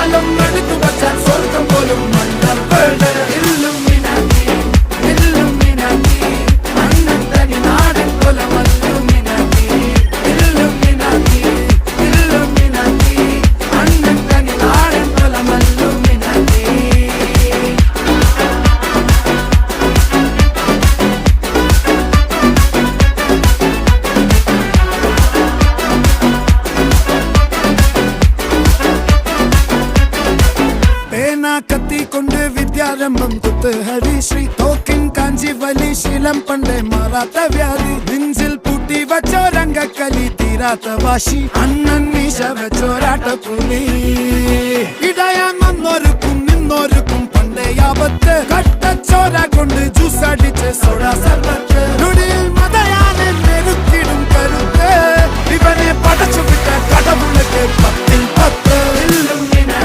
കാലം എടുത്തു വച്ചാൽ സ്വർഗം പോലും മണ്ണപ്പേട് ഇല്ലുമിനാറ്റി ഇല്ലുമിനാറ്റി അണ്ണൻ തനി നാടൻ കൊലമല്ലുമിനാറ്റി ഇല്ലുമിനാറ്റി ഇല്ലുമിനാറ്റി അണ്ണൻ തനി നാടൻ കൊലമല്ലുമിനാറ്റി. കത്തി കൊണ്ട് വിദ്യാരംഭം കുത്ത് ഹരിശ്രീ തോക്കിൻ കാഞ്ചി വലി ശീലം പണ്ടേ മാറാത്ത വ്യാധി നെഞ്ചിൽ പൂട്ടി വച്ചോരംഗക്കലി തീരാത്ത വാശി അണ്ണൻ മീശ വെച്ചോരാട്ട പുലി